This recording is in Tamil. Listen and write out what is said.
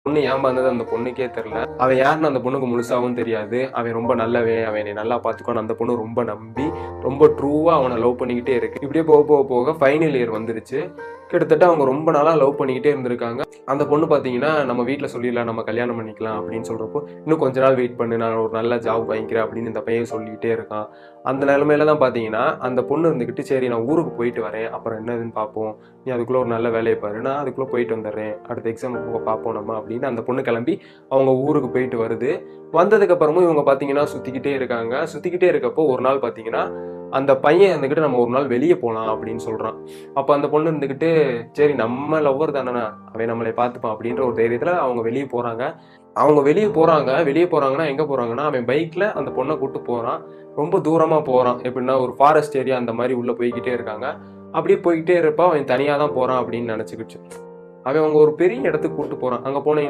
பொண்ணு ஏமாந்தது அந்த பொண்ணுக்கே தெரியல. அவன் யாருன்னு அந்த பொண்ணுக்கு முழுசாவும் தெரியாது. அவன் ரொம்ப நல்லவன், அவன் என்னைய நல்லா பார்த்துக்குவான்னு அந்த பொண்ணு ரொம்ப நம்பி, ரொம்ப ட்ரூவா அவன லவ் பண்ணிக்கிட்டே இருக்கு. இப்படியே போக போக போக ஃபைனல் இயர் வந்துருச்சு. கிட்டத்தட்ட அவங்க ரொம்ப நாளா லவ் பண்ணிக்கிட்டே இருந்திருக்காங்க. அந்த பொண்ணு பார்த்தீங்கன்னா, நம்ம வீட்ல சொல்லிடலாம், நம்ம கல்யாணம் பண்ணிக்கலாம் அப்படின்னு சொல்றப்போ, இன்னும் கொஞ்ச நாள் வெயிட் பண்ணு, நான் ஒரு நல்ல ஜாப் வாங்கிக்கிறேன் அப்படின்னு இந்த பையன் சொல்லிக்கிட்டே இருக்கான். அந்த நிலைமையில தான் பார்த்தீங்கன்னா, அந்த பொண்ணு இருந்துகிட்டு, சரி நான் ஊருக்கு போயிட்டு வரேன். அப்புறம் என்னதுன்னு பார்ப்போம். நீ அதுக்குள்ள ஒரு நல்ல வேலைய பாரு. நான் அதுக்குள்ள போயிட்டு வந்துடுறேன். அடுத்த எக்ஸாமுக்கு பார்ப்போம் நம்ம அப்படின்னு அந்த பொண்ணு கிளம்பி அவங்க ஊருக்கு போயிட்டு வருது. வந்ததுக்கு அப்புறமும் இவங்க பார்த்தீங்கன்னா சுத்திக்கிட்டே இருக்காங்க. சுத்திக்கிட்டே இருக்கப்போ ஒரு நாள் பார்த்தீங்கன்னா, அந்த பையன் இருந்துகிட்டு நம்ம ஒரு நாள் வெளிய போலாம் அப்படின்னு சொல்றான். அப்ப அந்த பொண்ணு இருந்துகிட்டு, சரி நம்ம லவ்வர் தானேண்ணா, அவன் நம்மளை பார்த்துப்பான் அப்படின்ற ஒரு தைரியத்துல அவங்க வெளிய போறாங்க. அவங்க வெளிய போறாங்க. வெளிய போறாங்கன்னா எங்க போறாங்கன்னா, அவன் பைக்ல அந்த பொண்ண கூட்டு போறான். ரொம்ப தூரமா போறான். எப்படின்னா ஒரு ஃபாரஸ்ட் ஏரியா அந்த மாரி உள்ள போய்க்கிட்டே இருக்காங்க. அப்படியே போய்க்கிட்டே இருப்ப அவன் தனியா தான் போறான் அப்படின்னு நினைச்சுக்கிச்சு. அவன் அவங்க ஒரு பெரிய இடத்துக்கு கூட்டு போறான். அங்க போனீங்கன்னா